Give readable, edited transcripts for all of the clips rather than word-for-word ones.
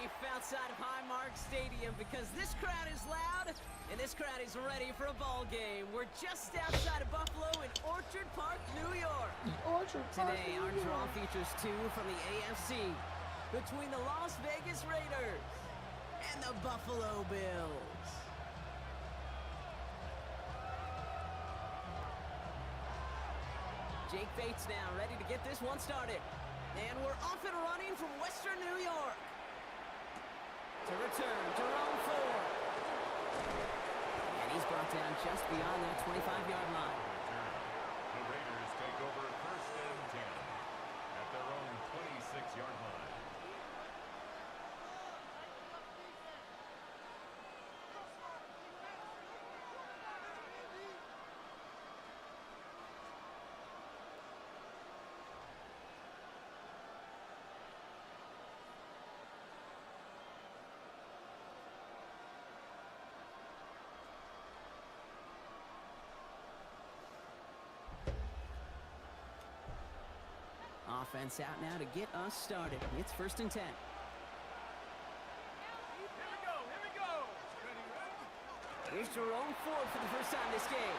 life outside of Highmark Stadium because this crowd is loud and this crowd is ready for a ball game. We're just outside of Buffalo in Orchard Park, New York. Today, our draw features two from the AFC between the Las Vegas Raiders and the Buffalo Bills. Jake Bates now ready to get this one started. And we're off and running from Western New York. To return, Jerome Ford. And he's brought down just beyond that 25-yard line. The Raiders take over 1st and 10 at their own 26-yard line. Offense out now to get us started. It's 1st and 10. Here we go. Here's Jerome Ford for the first time this game.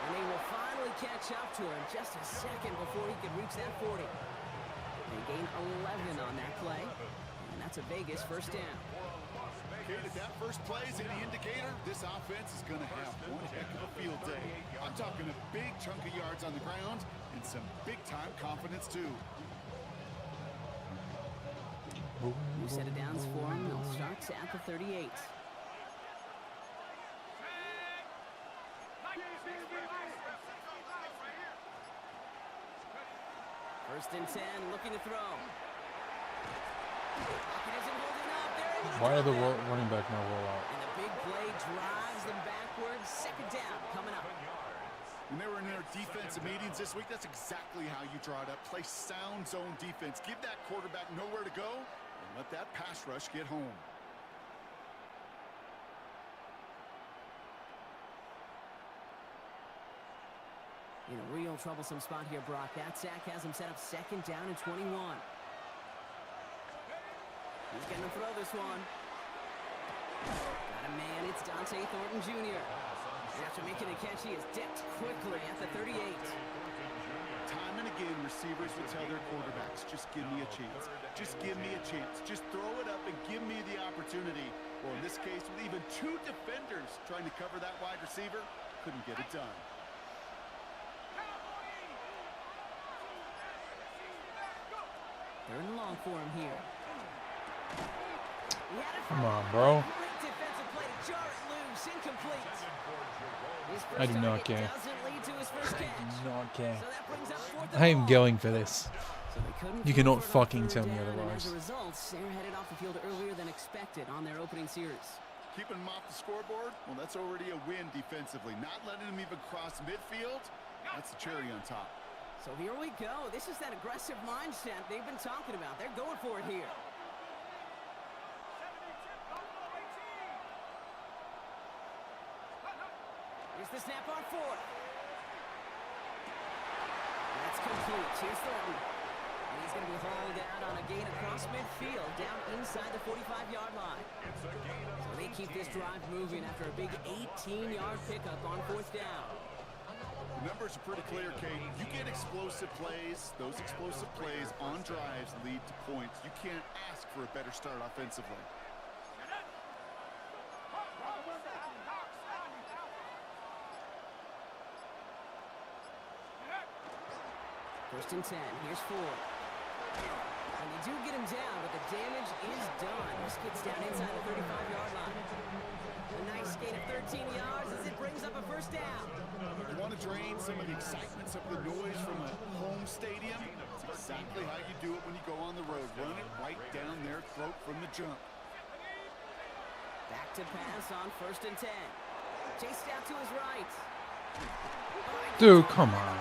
And they will finally catch up to him just a second before he could reach that 40. They gain 11 on that play. And that's a Vegas first down. Okay, if that first play is any indicator, this offense is going to have one heck of a field day. I'm talking a big chunk of yards on the ground and some big-time confidence, too. New set of downs for him. They'll start at the 38. First and 10, looking to throw. Pocket isn't holding up. Why are the running back now roll out? And the big play drives them backwards. Second down coming up. When they were in their defensive meetings this week, that's exactly how you draw it up. Play sound zone defense. Give that quarterback nowhere to go and let that pass rush get home. In a real troublesome spot here, Brock. That sack has him set up 2nd down and 21. He's going to throw this one. Got a man. It's Dante Thornton Jr. And after making a catch, he is dipped quickly at the 38. Time and again, receivers will tell their quarterbacks, just give me a chance. Just give me a chance. Just throw it up and give me the opportunity. Well, in this case, with even two defenders trying to cover that wide receiver, couldn't get it done. Third and long for him here. Come on, bro. I do not care. I do not care. I am going for this. You cannot fucking tell me otherwise. As a result, they're headed off the field earlier than expected on their opening series. Keeping them off the scoreboard, well, that's already a win defensively. Not letting them even cross midfield, that's the cherry on top. So here we go. This is that aggressive mindset they've been talking about. They're going for it here. Here's the snap on 4th. That's complete. Here's Thornton. And he's going to be hauled out on a gain across midfield, down inside the 45-yard line. So they keep this drive moving after a big 18-yard pickup on 4th down. The numbers are pretty clear, Kate. You get explosive plays. Those explosive plays on drives lead to points. You can't ask for a better start offensively. First and 10. Here's Ford. And they do get him down, but the damage is done. This gets down inside the 35-yard line. A nice gain of 13 yards as it brings up a first down. You want to drain some of the excitement, some of the noise from a home stadium? It's exactly how you do it when you go on the road. Run it right down their throat from the jump. Back to pass on 1st and 10. Chased out to his right. Dude, come on.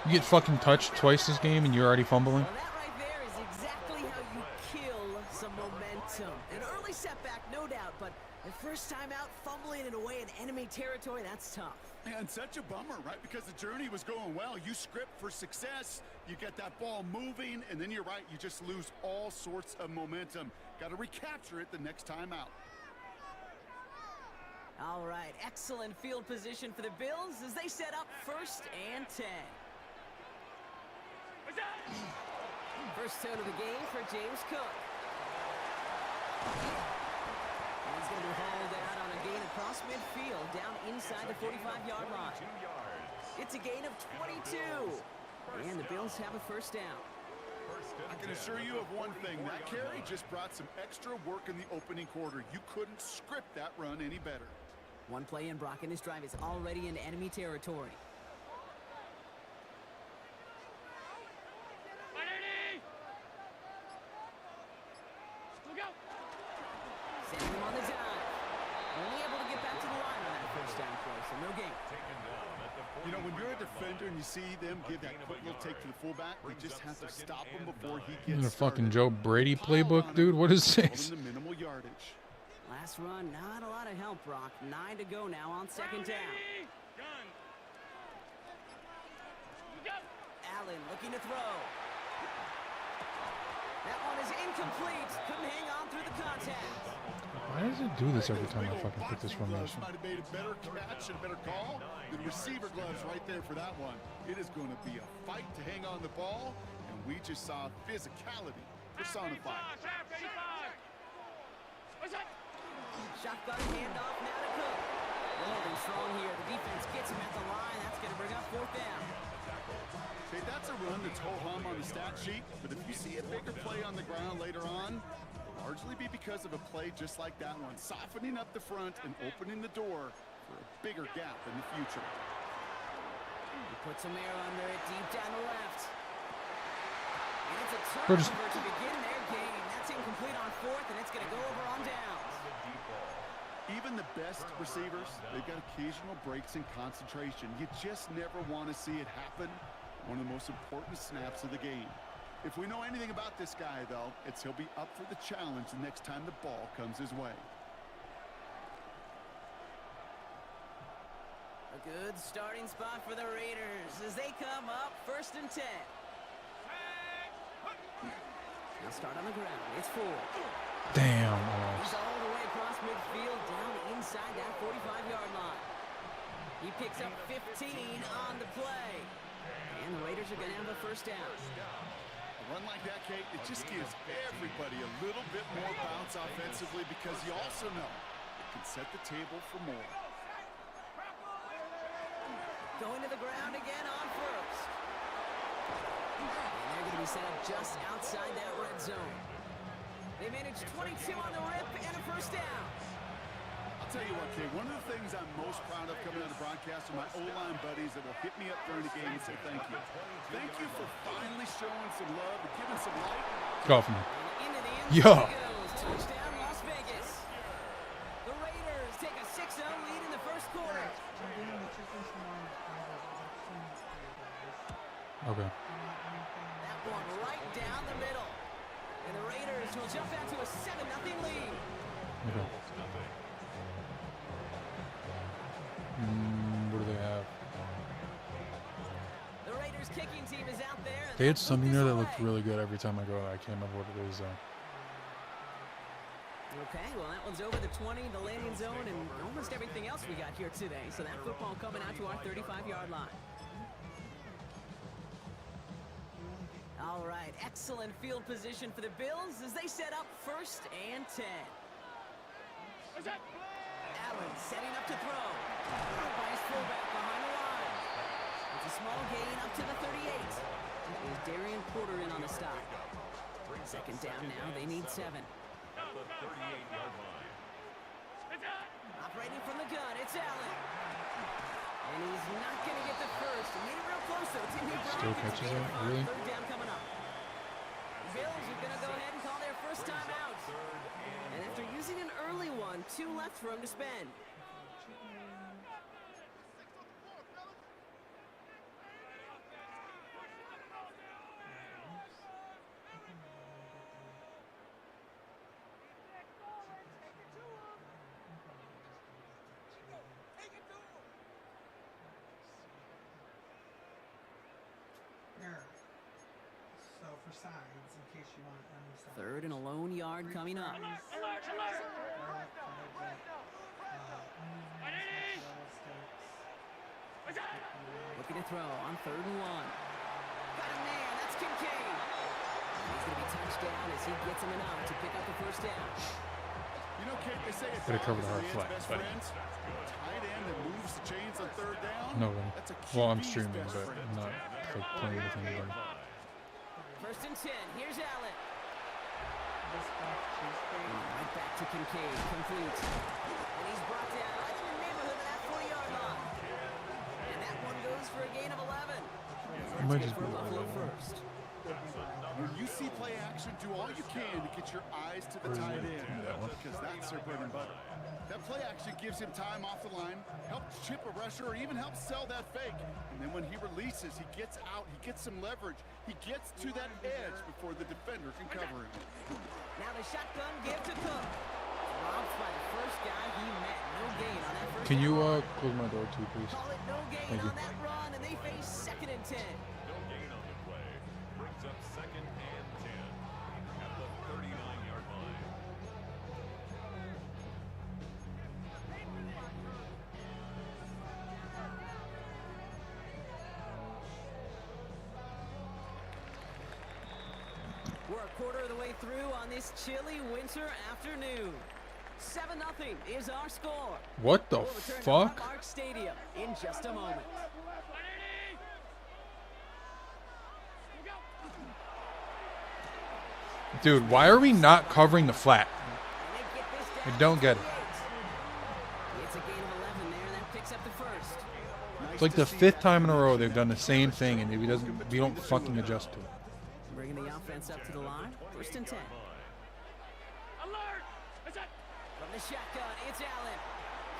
You get fucking touched twice this game and you're already fumbling? Well, that right there is exactly how you kill some momentum. An early setback, no doubt, but the first time out, fumbling in away in enemy territory, that's tough. And such a bummer, right? Because the journey was going well. You script for success, You get that ball moving, and then you're right, you just lose all sorts of momentum. Got to recapture it the next time out. All right, excellent field position for the Bills as they set up 1st and 10. First tone of the game for James Cook. And he's going to be hauled out on a gain across midfield down inside the 45-yard line. It's a gain of 22. And the Bills have a first down. I can assure you of one thing. That carry just brought some extra work in the opening quarter. You couldn't script that run any better. One play in, Brock, and this drive is already in enemy territory. Sending him on the dive. Only able to get back to the line on that first down play, so no gain. You know, when you're a defender and you see them give that quick little take to the fullback, you just have to stop him before he gets a fucking Joe Brady playbook, dude. What is this? The minimal yardage. Last run, not a lot of help, Brock. 9 to go now on 2nd down. Allen looking to throw. That one is incomplete. Couldn't hang on through the contact. Why does it do this every time I fucking pick this formation? Might have made a better catch and a better call. The receiver gloves right there for that one. It is going to be a fight to hang on the ball, and we just saw physicality personified. Shotgun handoff now to Cook. Holding strong here. The defense gets him at the line. That's going to bring up 4th down. Okay, that's a run that's ho-hum on the stat sheet, but if you see a bigger play on the ground later on, largely be because of a play just like that one, softening up the front and opening the door for a bigger gap in the future. He puts some air under it deep down the left. And it's a turnover to begin their game. That's incomplete on 4th, and it's going to go over on downs. Even the best receivers, they've got occasional breaks in concentration. You just never want to see it happen. One of the most important snaps of the game. If we know anything about this guy, though, it's he'll be up for the challenge the next time the ball comes his way. A good starting spot for the Raiders as they come up 1st and 10. They'll start on the ground. It's 4. Damn. He's all the way across midfield down inside that 45-yard line. He picks up 15 on the play. And the Raiders are going to have a first down. A run like that, Kate, it just gives everybody a little bit more bounce offensively because you also know it can set the table for more. Going to the ground again on 1st. And they're going to be set up just outside that red zone. They managed 22 on the rip and a first down. I'll tell you what, Kate, one of the things I'm most proud of coming out of the broadcast are my O-line buddies that will hit me up during the game and say thank you. Thank you for finally showing some love and giving some light. Go for me. Into the end Yeah. goes. Touchdown, Las Vegas. The Raiders take a 6-0 lead in the first quarter. Okay. That one right down the middle. And the Raiders will jump out to a 7-0 lead. Okay. What do they have? The Raiders kicking team is out there. They had something there that looked really good every time I go. I can't remember what it is though. Okay, well that one's over the 20, the landing zone, and almost everything else we got here today. So that football coming out to our 35-yard line. All right, excellent field position for the Bills as they set up 1st and 10. Allen setting up to throw. Brought by his fullback behind the line. It's a small gain up to the 38. There's Darian Porter in on the stop. 2nd down now, they need 7. Operating from the gun, it's Allen. And he's not going to get the first. He made it real close, though. Still catches it, really? 3rd down coming up. Bills are going to go ahead and call their first time out. And after using an early one, 2 left for him to spend. Third and a lone yard coming up. Looking to throw on 3rd and 1. Got a man. That's Kincaid. He's going to be touched down as he gets him enough to pick up the first down. You know, Kate, they say it's Gotta cover the hard flat, buddy. Tight end that moves the chains on 3rd down. No, well, I'm streaming, but I'm not like, playing with anybody. 1st and 10. Here's Allen. Right back to Kincaid. Complete. And he's brought down right in the neighborhood of that 40-yard line. And that one goes for a gain of 11. Might just For be Buffalo first. When you see play action, do all you can to get your eyes to the tight end, because that's their bread and butter. That play action gives him time off the line, helps chip a rusher, or even helps sell that fake. And then when he releases, he gets out, he gets some leverage, he gets to that edge before the defender can cover him. Now the shotgun give to Cook. Robbed by the first guy he met. No gain on that first Can you down. close my door too, please? Call it no gain Thank you. on that run, and they face 2nd and 10. No gain on the play. Brings up 2nd and 10 at the 39-yard line. We're a quarter of the way through on this chilly winter afternoon. 7-0 is our score. What the We'll return to fuck? Mark Stadium in just a moment. Dude, why are we not covering the flat? And they get this I down don't to get it. 28. It's a gain of 11 there, and that picks up the first. It's like the 5th time in a row they've done the same thing, and we don't fucking adjust to it. Bringing the offense up to the line. 1st and 10. From the shotgun, it's Allen.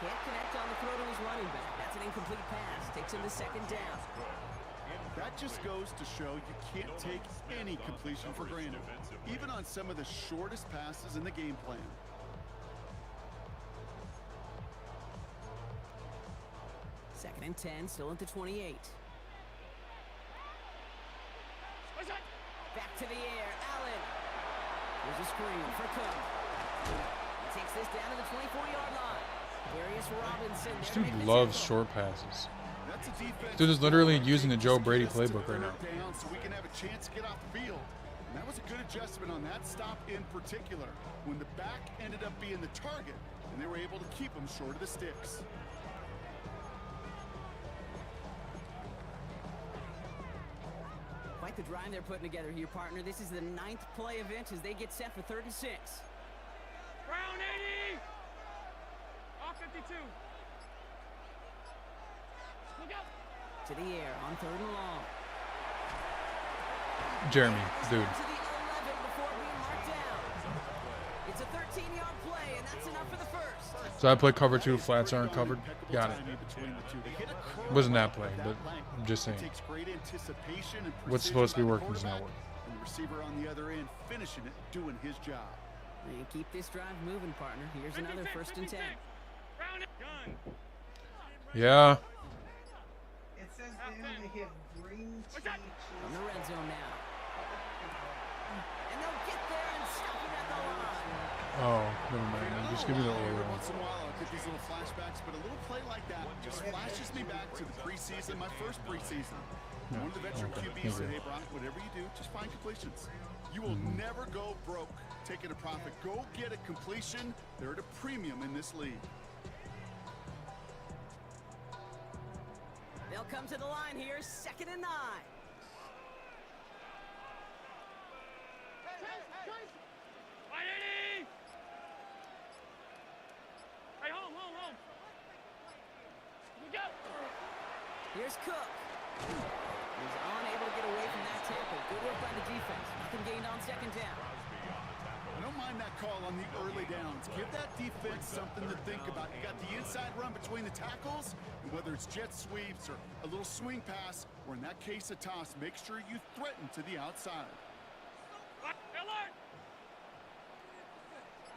Can't connect on the throw to his running back. That's an incomplete pass. Takes him to 2nd down. That just goes to show you can't take any completion for granted, even on some of the shortest passes in the game plan. 2nd and 10, still at the 28. Back to the air, Allen. Here's a screen for Cook. He takes this down to the 24-yard line. Darius Robinson. This there to dude make the loves tackle. short passes. That's a defense. Dude is literally using the Joe Brady playbook right now. Down so we can have a chance to get off the field. And that was a good adjustment on that stop in particular, when the back ended up being the target, and they were able to keep him short of the sticks. Quite the drive they're putting together here, partner. This is the 9th play event as they get set for 3rd and 6. Brown 80! Off 52. Look out! To the air on 3rd and long. Jeremy, dude. To the 11 before being marked down. It's a 13-yard play, and that's enough for the first. So I play cover 2, flats aren't covered. Got it. Wasn't that play, but I'm just saying. What's supposed to be working is not working. And the receiver on the other end finishing it, doing his job. And keep this drive moving, partner. Here's another 1st and 10. Brown gun. Yeah. It says they only have green tea From the red zone now. And they'll get there and stop him at the line. Oh, never mind. Just give me the Every Oreo. once in a while, I'll get these little flashbacks, but a little play like that just flashes me back to the preseason, my first preseason. One of the veteran QBs said, hey, Brock, whatever you do, just find completions. You will never go broke taking a profit. Go get a completion. They're at a premium in this league. They'll come to the line here, 2nd and 9. Hey, home. Look out! Here's Cook. He's unable to get away from that tackle. Good work by the defense. Nothing gained on 2nd down. I don't mind that call on the early downs. Give that defense something to think about. You got the inside run between the tackles, and whether it's jet sweeps or a little swing pass, or in that case a toss, make sure you threaten to the outside. Alert!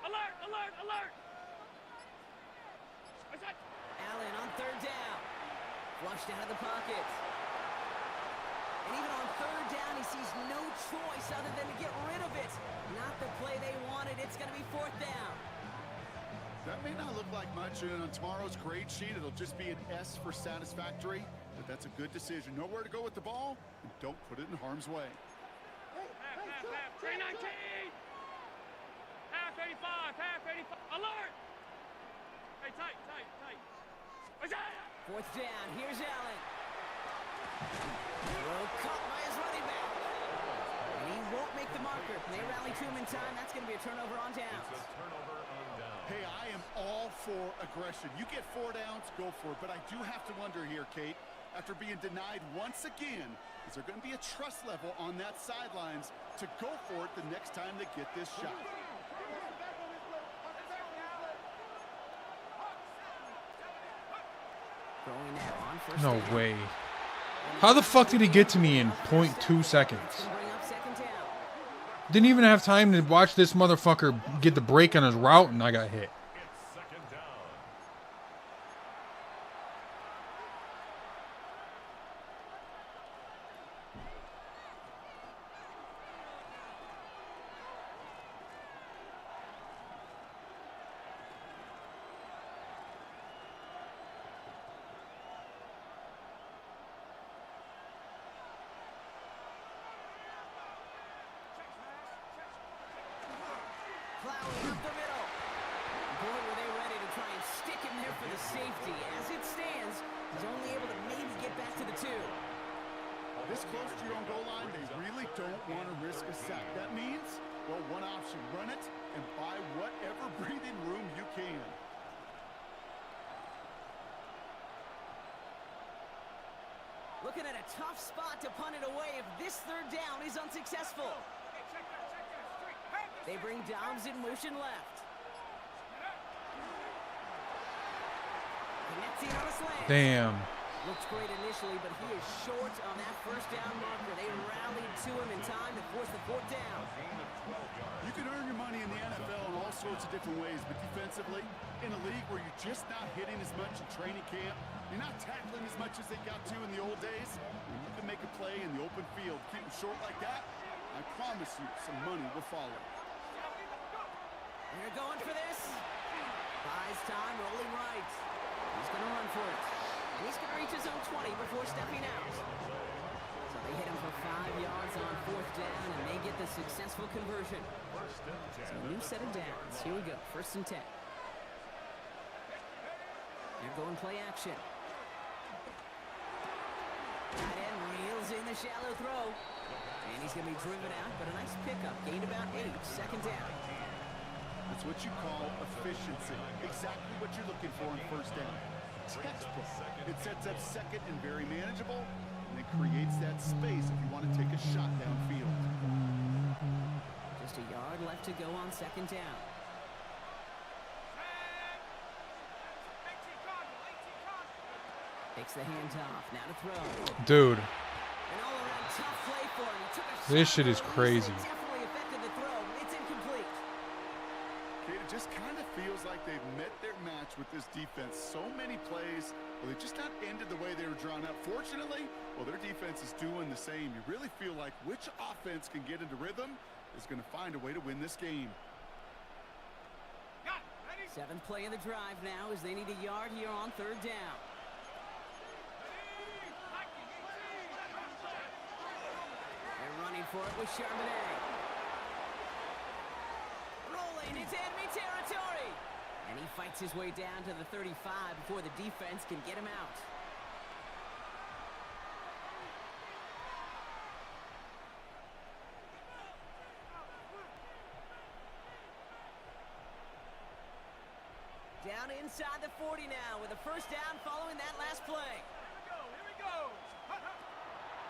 Alert! What's that? Allen on 3rd down. Flushed out of the pocket. And even on third down, he sees no choice other than to get rid of it. Not the play they wanted. It's going to be fourth down. That may not look like much, and on tomorrow's grade sheet, it'll just be an S for satisfactory, but that's a good decision. Know where to go with the ball, and don't put it in harm's way. Half, 319. Half 85. Alert. Hey, tight. Isaiah. Fourth down. Here's Allen. Throw caught by his running back. And he won't make the marker. They rally to him in time. That's going to be a turnover on downs. It's a turnover on down. Hey, I am all for aggression. You get 4 downs, go for it. But I do have to wonder here, Kate, after being denied once again, is there going to be a trust level on that sidelines to go for it the next time they get this shot? Throwing now on first No down. way. How the fuck did he get to me in 0.2 seconds? Gonna bring up second down. Didn't even have time to watch this motherfucker get the break on his route, and I got hit. It's second down. Plowing up the middle. Boy, were they ready to try and stick him there for the safety. As it stands, he's only able to maybe get back to the 2. This close to your own goal line, they really don't want to risk a sack. That means, well, one option, run it and buy whatever breathing room you can. Looking at a tough spot to punt it away if this third down is unsuccessful. They bring Dobbs in motion left. Connecting on a slant. Damn. Looks great initially, but he is short on that first down marker. They rallied to him in time to force the fourth down. You can earn your money in the NFL in all sorts of different ways, but defensively, in a league where you're just not hitting as much in training camp, you're not tackling as much as they got to in the old days, when you can make a play in the open field, keep them short like that, I promise you some money will follow. They're going for this. Buys time, rolling right. He's going to run for it. And he's going to reach his own 20 before stepping out. So they hit him for 5 yards on fourth down, and they get the successful conversion. So a new set of downs. Here we go, 1st and 10. They're going play action. Tight end reels in the shallow throw. And he's going to be driven out, but a nice pickup. Gained about 8, 2nd down. It's what you call efficiency. Exactly what you're looking for in first down. Textbook. It sets up second and very manageable, and it creates that space if you want to take a shot downfield. Just a yard left to go on 2nd down. Takes the handoff. Now to throw. Dude, An all-around tough play for him. He took a this shot shit is at it. crazy. It definitely affected the throw. It's incomplete. Kate, it just kind of feels like they've met their match with this defense. So many plays, well, they just not ended the way they were drawn up. Fortunately, well, their defense is doing the same. You really feel like which offense can get into rhythm is going to find a way to win this game. 7th play of the drive now as they need a yard here on 3rd down. They're running for it with Charbonnet. Rolling into enemy territory. And he fights his way down to the 35 before the defense can get him out. Down inside the 40 now with a 1st down following that last play. Here we go.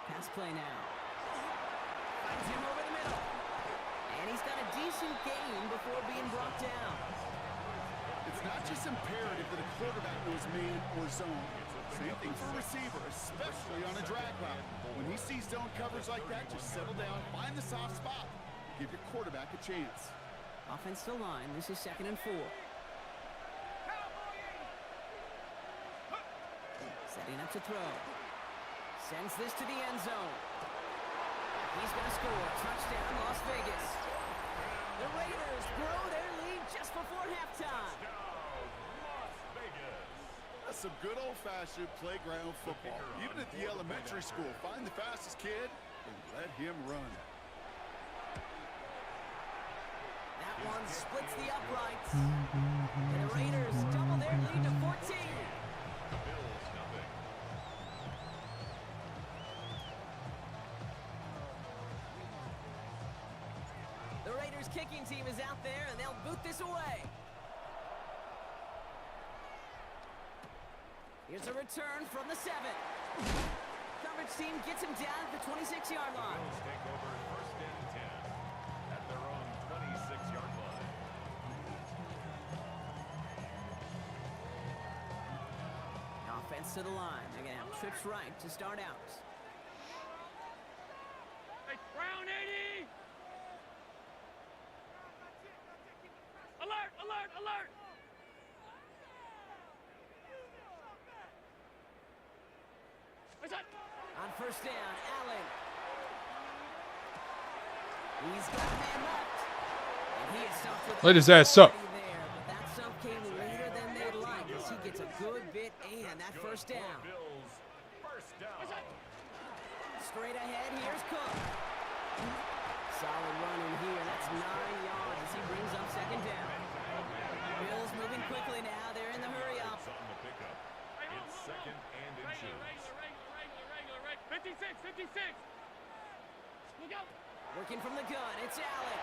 Pass play now. Finds him over the middle. And he's got a decent gain before being brought down. It's not just imperative that a quarterback knows man or zone. Same thing for a receiver, especially on a drag route. When he sees zone coverage like that, just settle down, find the soft spot, give your quarterback a chance. Offense to line. This is 2nd and 4. Setting up to throw. Sends this to the end zone. He's going to score. Touchdown, Las Vegas. The Raiders grow their lead just before halftime. Las Vegas. That's some good old-fashioned playground football. Even at the elementary school, find the fastest kid and let him run. That one splits the uprights. And the Raiders double their lead to 14. Bills nothing. The Raiders kicking team is out there, and they'll boot this away. Here's a return from the 7. Coverage team gets him down at the 26-yard line. Bills take over first and 10 at their own 26-yard line. Offense to the line. They're going to have trips right to start out. Hey, Brown 80! Alert, alert, alert! What's that? On first down, Allen. He's got a man left. And he is stuffed with Let his ass up. there, but that stuff came later than they'd like as he gets a good bit and that first down. Bills first down. Straight ahead, here's Cook. Solid run in here. That's 9 yards as he brings up second down. Bills moving quickly now. They're in the hurry up. It's on the pickup. It's second and inches. Regular. 56. Look out. Working from the gun. It's Allen.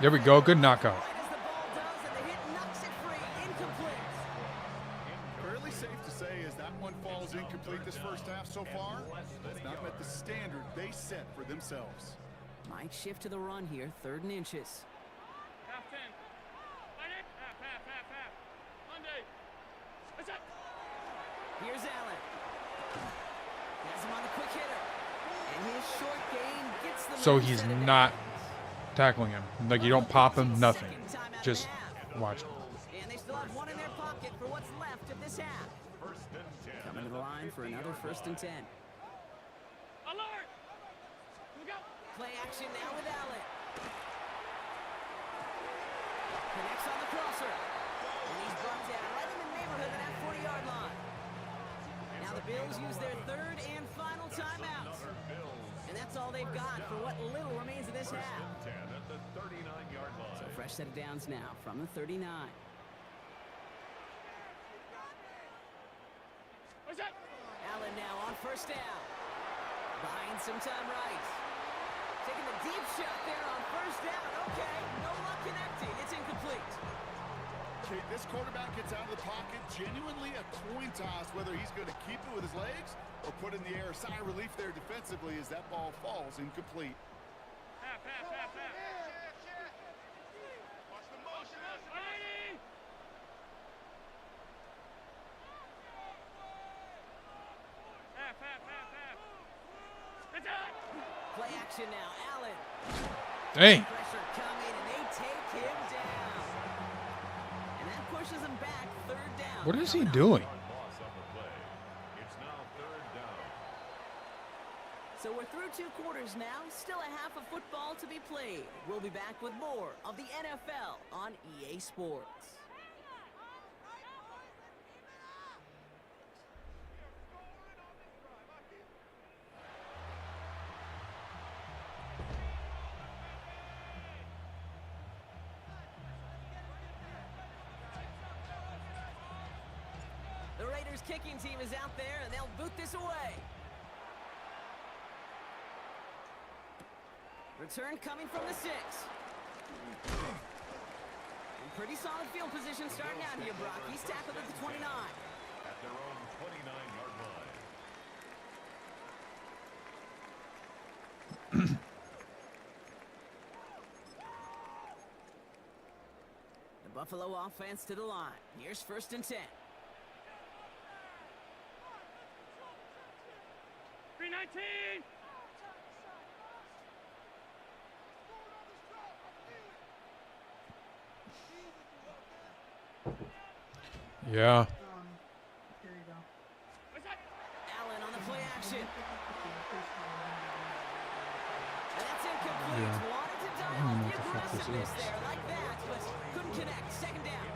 There we go. Good knockout. Right as the ball does, and the hit knocks it free. Incomplete. Fairly safe to say as that one falls incomplete this first half so far, it's not met the standard they set for themselves. Might shift to the run here. 3rd and inches. Half 10. Fight it. Half. Monday. What's that? Here's Allen. Has him on the quick hitter. And his short gain gets the So move he's set it not down. tackling him. Like, you don't pop him, nothing. Second time out of Just the half. watch him. And they still have one in their pocket for what's left of this half. First and 10. Coming to the line for another 1st and 10. Alert. Look out. Play action now with Allen. Connects on the crosser. And he's brought down right in the neighborhood of that 40-yard line. Now the Bills use their 3rd and final timeout. And that's all they've got for what little remains of this half. 10 at the 39-yard line. So fresh set of downs now from the 39. What's that? Allen now on first down. Buying some time right. Taking the deep shot there on first down. Okay, no luck connecting. It's incomplete. Okay, this quarterback gets out of the pocket, genuinely a coin toss whether he's going to keep it with his legs or put in the air. Sigh of relief there defensively as that ball falls incomplete. Half. Watch the motion. 80. Half. It's out. Play action now. Allen. Dang. Pressure coming, and they take him down. And that pushes him back. 3rd down. What is he coming up. doing? Loss on the play. It's now 3rd down. So we're through 2 quarters now. Still a half of football to be played. We'll be back with more of the NFL on EA Sports. The Raiders kicking team is out there, and they'll boot this away. Return coming from the 6. And pretty solid field position starting out here, Brock. He's tackled at the 29. At their own 29-yard line. The Buffalo offense to the line. Here's 1st and 10. 319. Yeah. Here you go. What's that? Allen on the play action. a miss there like that, but couldn't connect. Second down.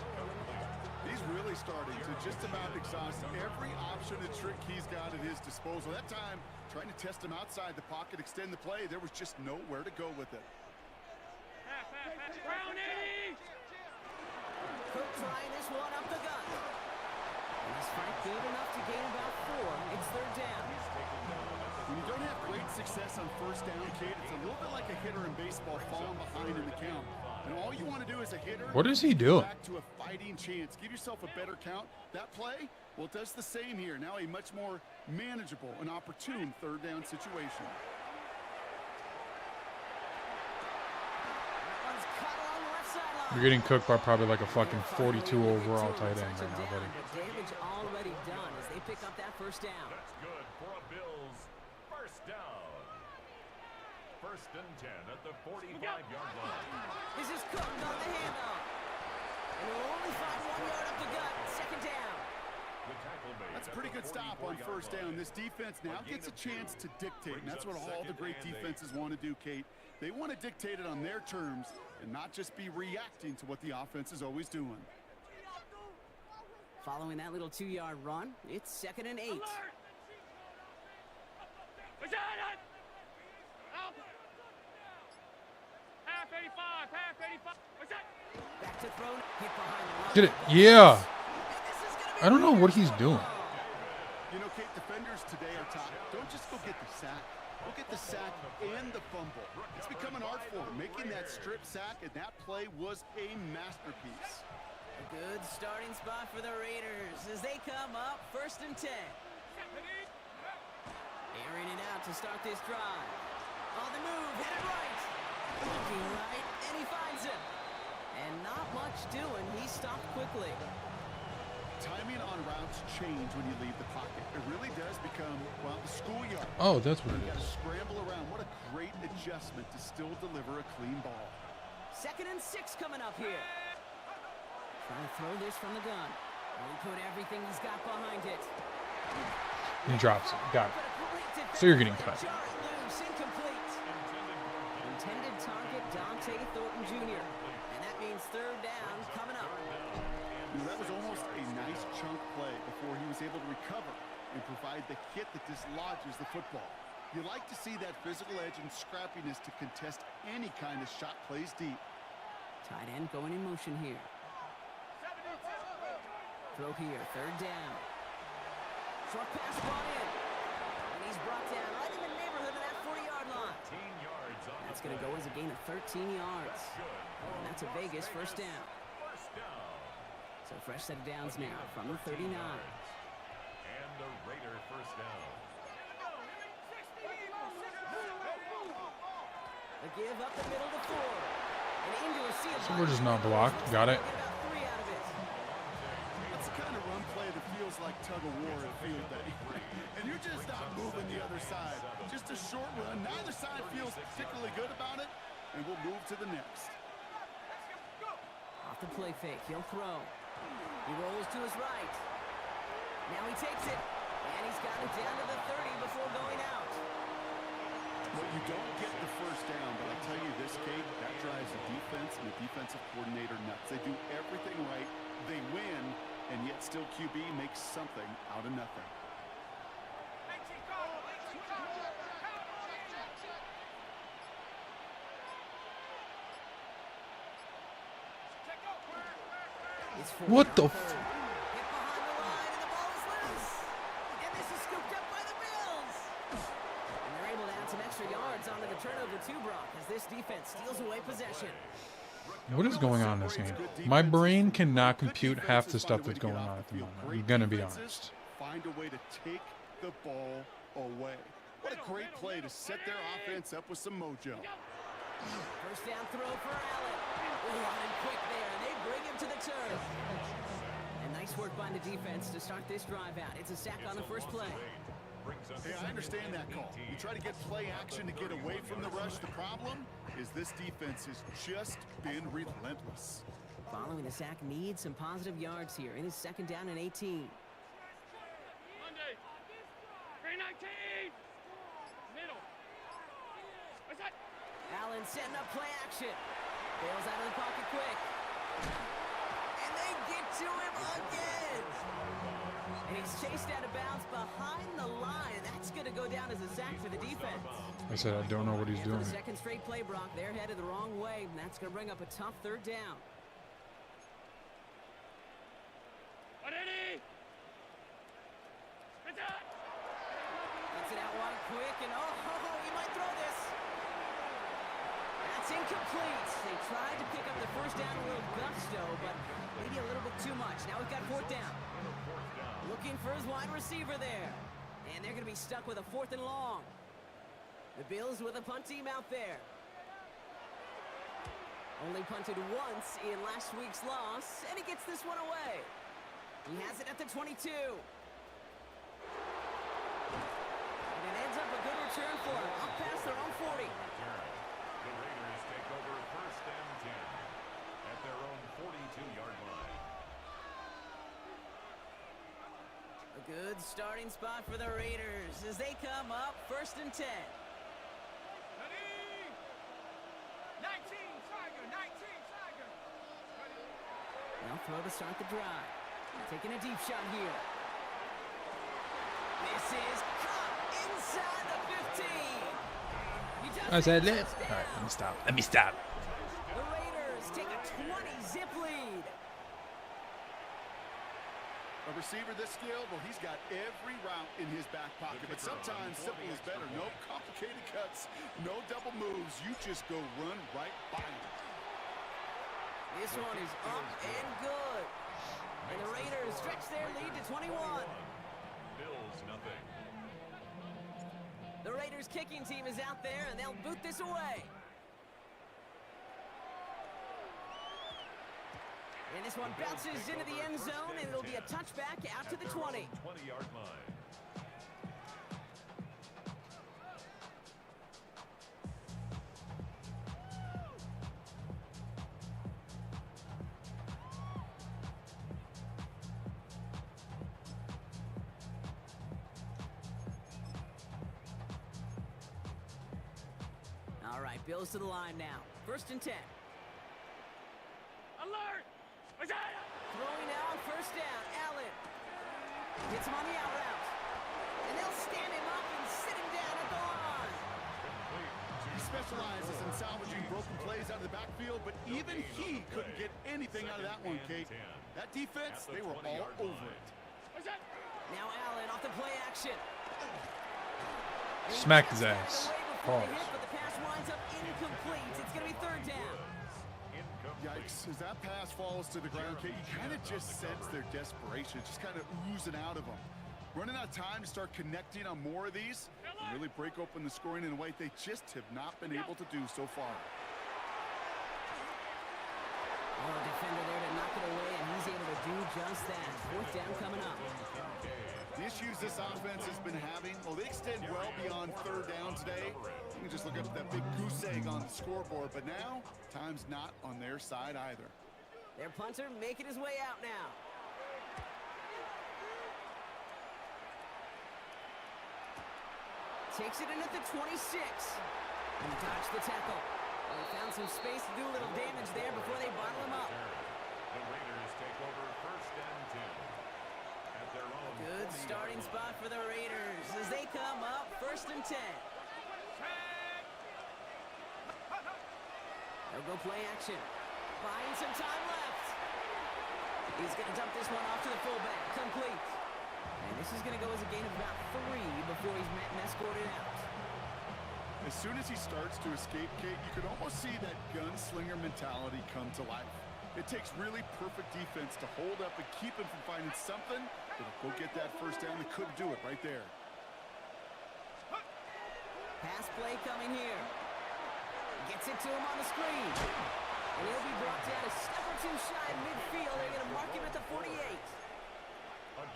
He's really starting to just about exhaust every option and trick he's got at his disposal. That time, trying to test him outside the pocket, extend the play, there was just nowhere to go with it. Brownie! Cook trying this one up the gut. And this fight good enough to gain about 4. It's third down. When you don't have great success on first down, Kate, it's a little bit like a hitter in baseball falling behind in the count. And all you want to do as a hitter, what is he doing? Back to a fighting chance. Give yourself a better count. That play, well, it does the same here. Now a much more manageable and opportune third down situation. That one's cut along the left sideline. You're getting cooked by probably like a fucking 42 overall tight end right now, buddy. Damage already done as they pick up that first down. That's good for a Bills first down. First and 10 at the 45-yard line. This is Cook on the handoff. And we'll only find 1 yard up the gut. Second down. The tackle made That's a at pretty the good stop on 44-yard first down. line. This defense now gets a chance to dictate, and that's what all the great defenses want to do, Kate. They want to dictate it on their terms and not just be reacting to what the offense is always doing. Following that little 2-yard run, it's 2nd and 8. Alert! We got it! Out! Half 85, half 85. What's that? Back to throw. Hit behind the line. Get it? Yeah. And this is gonna be I don't know what he's doing. You know, Kate, defenders today are top. Don't just go get the sack. Go get the sack and the fumble. It's become an art form. Making that strip sack, and that play was a masterpiece. A good starting spot for the Raiders as they come up 1st and 10. Airing it out to start this drive. On the move, headed right. Looking right, and he finds him. And not much doing. He stopped quickly. Timing on routes change when you leave the pocket. It really does become, well, the schoolyard. Oh, that's what You it got to is. scramble around. What a great adjustment to still deliver a clean ball. 2nd and 6 coming up here. Trying to throw this from the gun. He put everything he's got behind it. He drops it. Got it. But a great defense So you're getting play. cut. Jarring loose, incomplete. Intended target Dante Thornton Jr. And that means third down coming up. You know, that was almost a nice chunk play before he was able to recover and provide the hit that dislodges the football. You like to see that physical edge and scrappiness to contest any kind of shot plays deep. Tight end going in motion here. Throw here, third down. Short pass brought in. And he's brought down right in the neighborhood of that 40-yard line. 15 yards on That's the going to play. go as a gain of 13 yards. And that's a Vegas first down. First down. So fresh set of downs now from the 39. And a Raider first down. A give up the middle to 4. And into a sea of So we're just not blocked. Got it. Get about 3 out of it. That's the kind of run play that feels like tug of war at field day. And you're just not moving the other side. Just a short run. Neither side feels particularly good about it. And we'll move to the next. Off the play fake, he'll throw. He rolls to his right. Now he takes it. And he's got it down to the 30 before going out. Well, you don't get the first down, but I'll tell you this, Kate, that drives the defense and the defensive coordinator nuts. They do everything right. They win, and yet still QB makes something out of nothing. It's What the f- hit behind the line, and the ball is loose. And this is scooped up by the Bills. And they're able to add some extra yards onto the turnover too, Brock, as this defense steals away possession. What is going on in this game? My brain cannot compute half the stuff that's going on at the moment. I'm gonna be honest. Find a way to take the ball away. What a great play to set their offense up with some mojo. First down throw for Allen. Running quick there, and they bring him to the turf. And nice work by the defense to start this drive out. It's a sack on the first play. Hey, I understand that call. You try to get play action to get away from the rush. The problem is this defense has just been relentless. Following the sack needs some positive yards here. It is 2nd down and 18. Monday. 319. Middle. What's that? Allen setting up play action. Bails out of the pocket quick. And they get to him again. And he's chased out of bounds behind the line. That's going to go down as a sack for the defense. I said I don't know what he's And for doing. the second straight play, Brock, they're headed the wrong way, and that's going to bring up a tough third down. Ready? It's out. Gets it out wide quick, and he might throw this. That's incomplete. They tried to pick up the first down a little gusto, but maybe a little bit too much. Now we've got fourth down. Looking for his wide receiver there. And they're going to be stuck with a 4th and long. The Bills with a punt team out there. Only punted once in last week's loss, and he gets this one away. He has it at the 22. And it ends up a good return for him, up past their own 40. The Raiders take over first and 10 at their own 42-yard line. A good starting spot for the Raiders as they come up first and 10. Ready? 19, Tiger, 19, Tiger. They'll throw to start the drive. Taking a deep shot here. This is caught inside the 15. He does I said it. it. Touchdown. All right, let me stop. Let me stop. The Raiders take a 20-zip lead. A receiver this skilled, well, he's got every route in his back pocket. But sometimes simple is better. No complicated cuts, no double moves. You just go run right by him. This one is up and good. And the Raiders stretch their lead to 21. Bills nothing. The Raiders kicking team is out there, and they'll boot this away. And this one bounces into the end zone, and it'll be a touchback out to the 20. 20-yard line. All right, Bills to the line now. First and 10. Alert! Isaiah! Throwing now on first down. Allen gets him on the out route. And they'll stand him up and sit him down at the line. He specializes in salvaging broken plays out of the backfield, but even he couldn't get anything out of that one, Kate. That defense, they were all over it. What's that? Now Allen off the play action. Smacked his ass. Pause. But the pass winds up incomplete. It's going to be third down. Yikes, as that pass falls to the ground, Kate, you kind of just sense their desperation, just kind of oozing out of them. Running out of time to start connecting on more of these and really break open the scoring in a way they just have not been able to do so far. Oh, defender there to knock it away, and he's able to do just that. Fourth down coming up. The issues this offense has been having, well, they extend well beyond third down today. You can just look up that big goose egg on the scoreboard, but now, time's not on their side either. Their punter making his way out now. Takes it in at the 26. And dodged the tackle. Well, he found some space to do a little damage there before they bottle him up. The Raiders take over first and 10 at their own. Good starting spot for the Raiders as they come up first and 10. They'll go play action. Buying some time left. He's going to dump this one off to the fullback. Complete. And this is going to go as a gain of about 3 before he's met and escorted out. As soon as he starts to escape, Kate, you can almost see that gunslinger mentality come to life. It takes really perfect defense to hold up and keep him from finding something that'll go get that first down. They couldn't do it right there. Pass play coming here. Gets it to him on the screen. And he'll be brought down a step or two shy of midfield. They're going to mark him at the 48.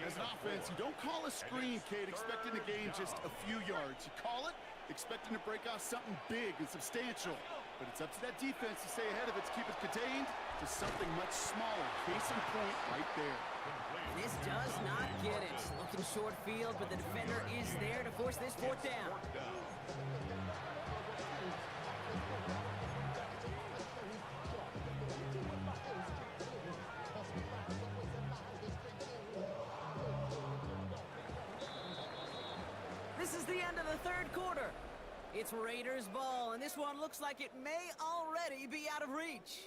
As an offense, you don't call a screen, Kate, expecting to gain just a few yards. You call it expecting to break off something big and substantial. But it's up to that defense to stay ahead of it, to keep it contained to something much smaller. Case in point right there. And this does not get it. Looking short field, but the defender is there to force this fourth down. the end of the third quarter. It's Raiders ball, and this one looks like it may already be out of reach.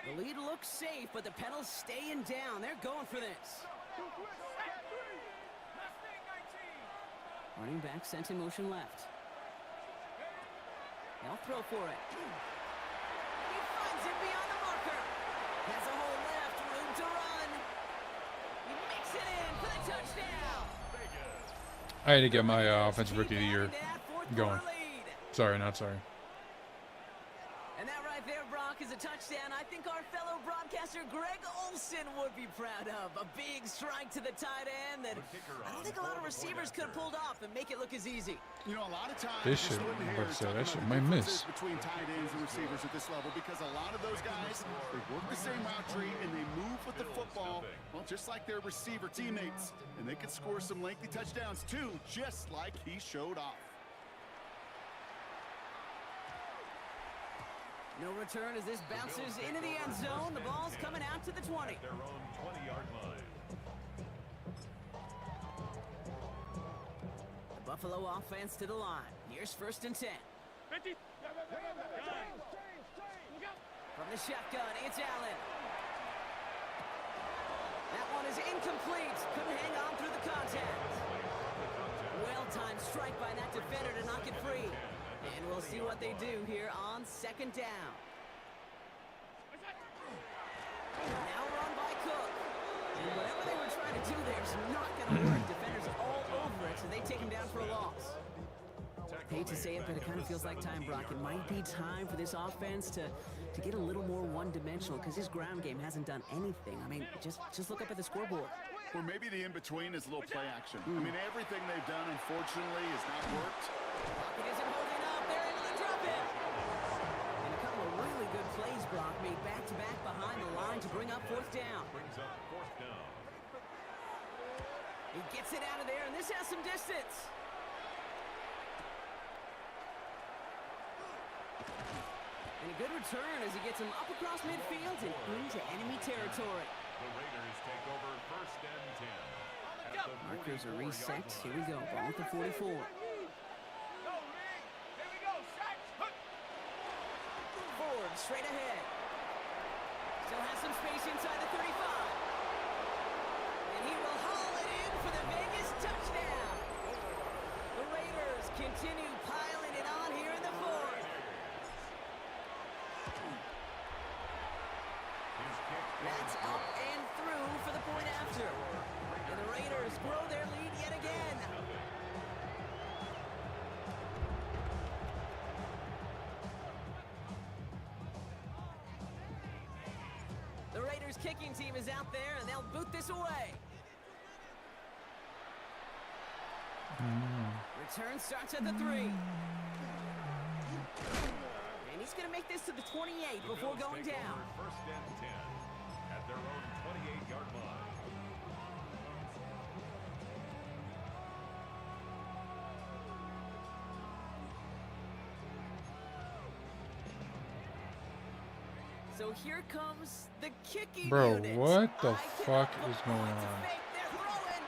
The lead looks safe, but the pedal's staying down. They're going for this. Running back sent in motion left. They'll throw for it. He finds it beyond the marker. Has a hole left, room to run. He makes it in for the touchdown. I had to get my offensive rookie of the year going. Sorry, not sorry. And that right there, Brock, is a touchdown I think our fellow broadcaster Greg Olson would be proud of. A big strike to the tight end that I don't think a lot of receivers could have pulled off and make it look as easy. You know, a lot of times This shit, that shit might miss. between tight ends and receivers at this level, because a lot of those guys, they work the same route tree and they move with the football, well, just like their receiver teammates, and they can score some lengthy touchdowns too, just like he showed off. No return as this bounces into the end zone. The ball's coming out to the 20. Their own 20-yard line. The Buffalo offense to the line. Here's 1st and 10. 50. From the shotgun, it's Allen. That one is incomplete. Couldn't hang on through the contact. Well-timed strike by that defender to knock it free. And we'll see what they do here on 2nd down. Now run by Cook. And whatever they were trying to do there is not going to work. Defenders all over it, so they take him down for a loss. Hate to say it, but it kind of feels like time, Brock. It might be time for this offense to get a little more one-dimensional, because his ground game hasn't done anything. I mean, just look up at the scoreboard. Or maybe the in-between is a little play action. I mean, everything they've done, unfortunately, has not worked. It isn't holding up. They're able to drop it. And a couple of really good plays, Brock, made back-to-back behind the line to bring up 4th down. Brings up 4th down. He gets it out of there, and this has some distance. And a good return as he gets him up across midfield and into enemy territory. The Raiders take over 1st and 10. At the Markers are 44-yard reset. line. Here we go. Ball at the 44. Forward, straight ahead. Still has some space inside the 35. And he will haul it in for the Vegas touchdown. The Raiders continue piling it on here in the 4th. His kick That's up and through for the point after. And the Raiders grow their lead yet again. The Raiders kicking team is out there, and they'll boot this away. Return starts at the 3. And he's going to make this to the 28 before Bills going take down. over 1st and 10 at their own 28-yard line. So here comes the kicking Bro, unit. what the I fuck cannot is put going points to on? fake. They're throwing.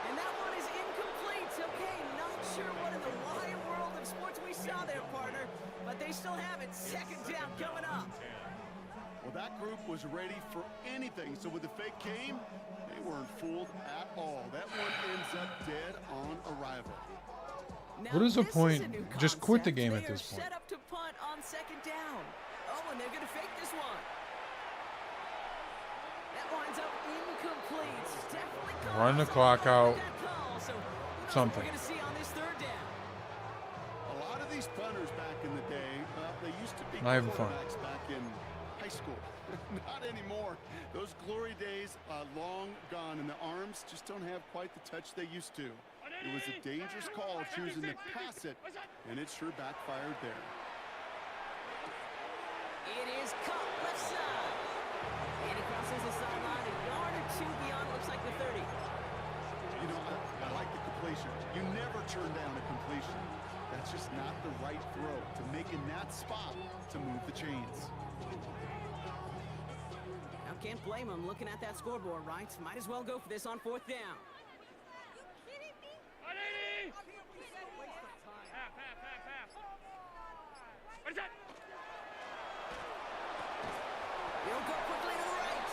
And that one is incomplete. Okay, not sure what in the wide world of sports we saw there, partner. But they still have it. 2nd down coming up. Well, that group was ready for anything, so when the fake came, they weren't fooled at all. That one ends up dead on arrival. Now, What is the this point? a new Just quit the concept. game They at this are point. set up to punt on 2nd down. Oh, and they're going to fake this one. That winds up incomplete. Definitely Run the calls clock for out. that call. So who knows Something. what we're going to see on this 3rd down. A lot of these punters back in the day, they used to be Not even fun. quarterbacks back in high school. Not anymore. Those glory days long gone, and the arms just don't have quite the touch they used to. It was a dangerous call choosing to pass it, and it sure backfired there. It is caught left side. And he crosses the sideline a yard or 2 beyond, looks like the 30. You know, I like the completion. You never turn down a completion. That's just not the right throw to make in that spot to move the chains. Now can't blame him looking at that scoreboard, right? Might as well go for this on 4th down. 180! Half, half, half, half. What is that? He'll go quickly to the right.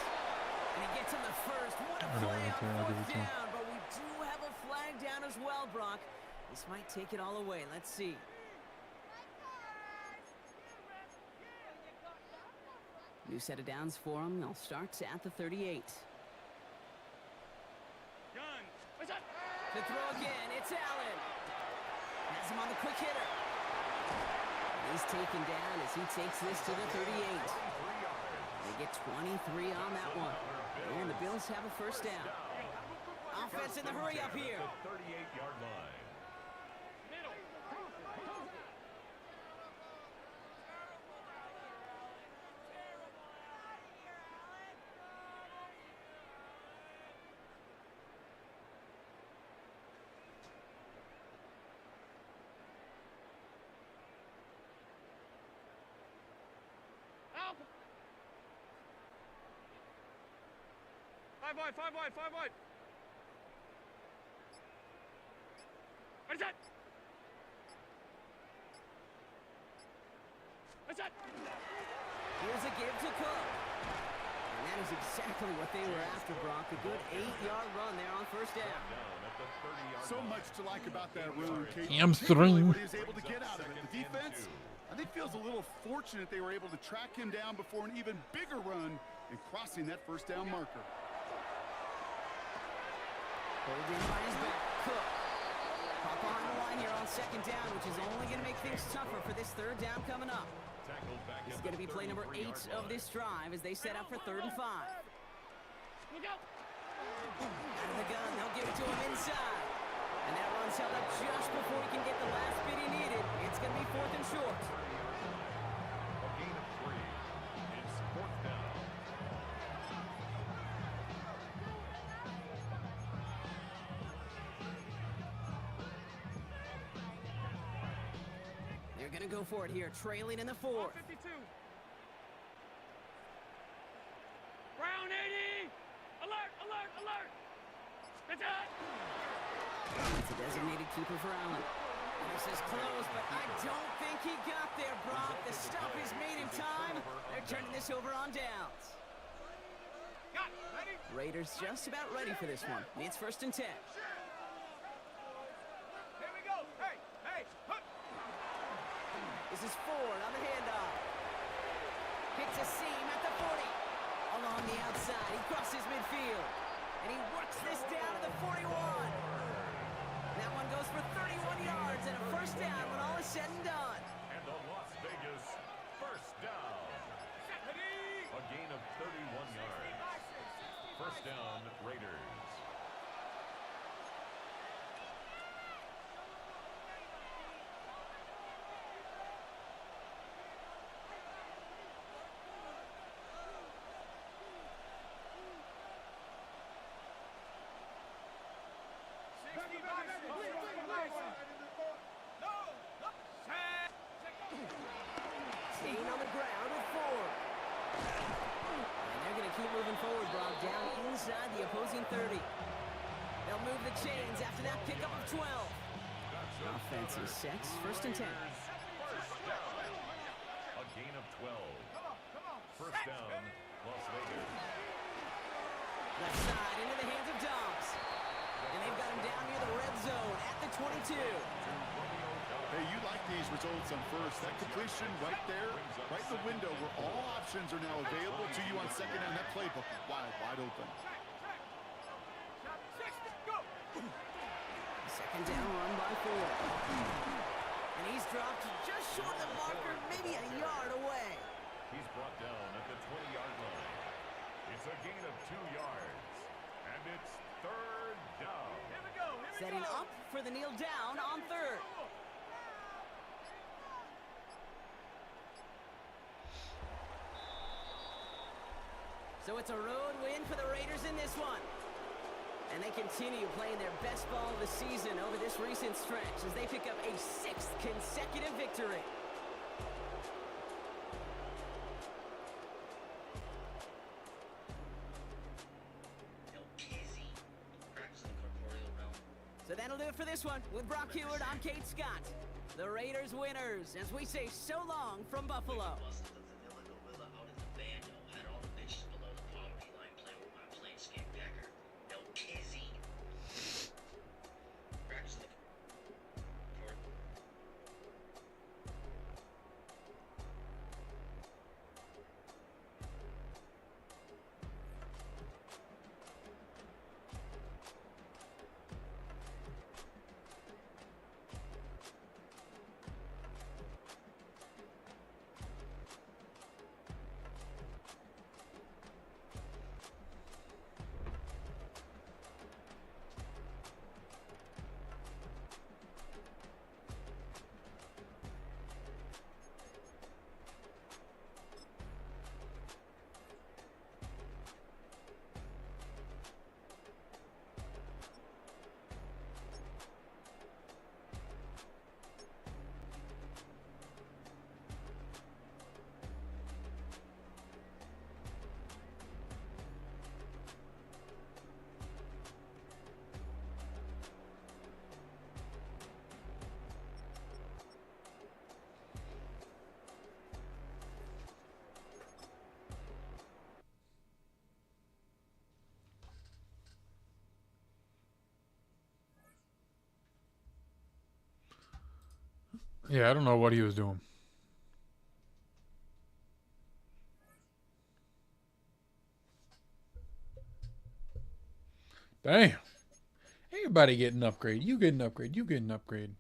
And he gets him the first. What a play on 4th down. But we do have a flag down as well, Brock. This might take it all away. Let's see. New set of downs for him. They'll start at the 38. Gun. What's that? To throw again, it's Allen. Has him on the quick hitter. He's taken down as he takes this to the 38. They get 23 on that one. And the Bills have a first down. Offense in the hurry up here. 38-yard line. Middle. Help! 5 wide, 5 wide, 5 wide. What is that? What's that? Here's a give to Cook. And that is exactly what they were after, Brock. A good 8-yard run there on first down. So much to like about that run, Kate. Hamstring. What he was able to get out of it. The defense, I think, feels a little fortunate they were able to track him down before an even bigger run and crossing that first down marker. Pulled in by his back. Cook. Pop behind the line here on 2nd down, which is only going to make things tougher for this 3rd down coming up. This is going to be play number 8 of this drive as they set up for 3rd and 5. Look out! Out of the gun, they'll give it to him inside. And that run's held up just before he can get the last bit he needed. It's going to be 4th and short. A gain of 3. It's 4th down. They're going to go for it here, trailing in the 4th. 52. Brown 80! Alert, alert, alert! That's it! It's a designated keeper for Allen. This is close, but I don't think he got there, Brock. The stop is made in time. They're turning this over on downs. Got ready? Raiders just about ready for this one. It's 1st and 10. Here we go! Hey, hey, hook! This is Ford on the handoff. Hits a seam at the 40. Along the outside, he crosses midfield. And he works this down to the 41. That one goes for 31 yards and a first down when all is said and done. And the Las Vegas first down. A gain of 31 yards. First down, Raiders. Staying on the ground with Ford. And they're going to keep moving forward, Brock, down inside the opposing 30. They'll move the chains after that pickup of 12. Offense is set, 1st and 10. First down. A gain of 12. First down, Las Vegas. Left side into the hands of Dobbs. And they've got him down near the red zone at the 22. Hey, you like these results on first. That completion right there, right in the window where all options are now available to you on 2nd down. That playbook is wide open. 2nd down run by Ford. And he's dropped just short of the marker, maybe a yard away. He's brought down at the 20-yard line. It's a gain of 2 yards. And it's 3rd down. Setting up for the kneel down on 3rd. So it's a road win for the Raiders in this one. And they continue playing their best ball of the season over this recent stretch as they pick up a 6th consecutive victory. So that'll do it for this one. With Brock Heward, I'm Kate Scott. The Raiders winners, as we say so long from Buffalo. Yeah, I don't know what he was doing. Damn. Everybody get an upgrade. You get an upgrade. You get an upgrade.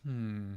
Hmm.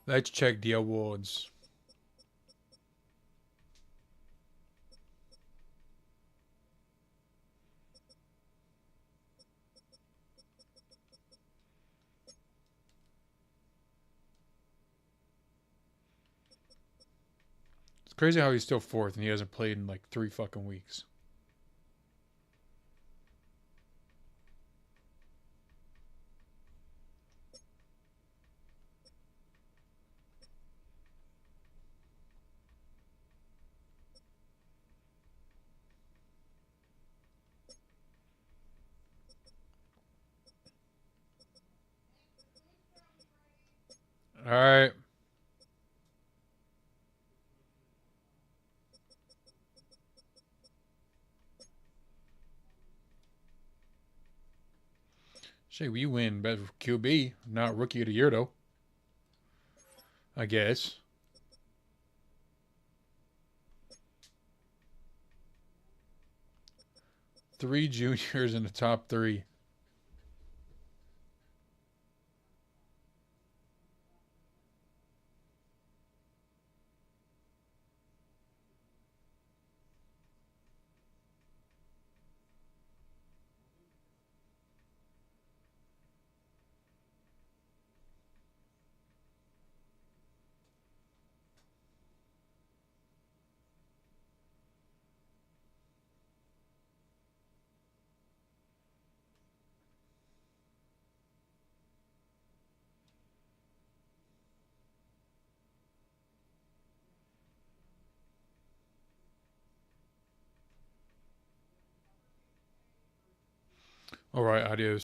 Let's check the awards. Crazy how he's still fourth and he hasn't played in like 3 fucking weeks. All right. Shay, we win best QB, not rookie of the year though. I guess. Three juniors in the top 3. All right, adios.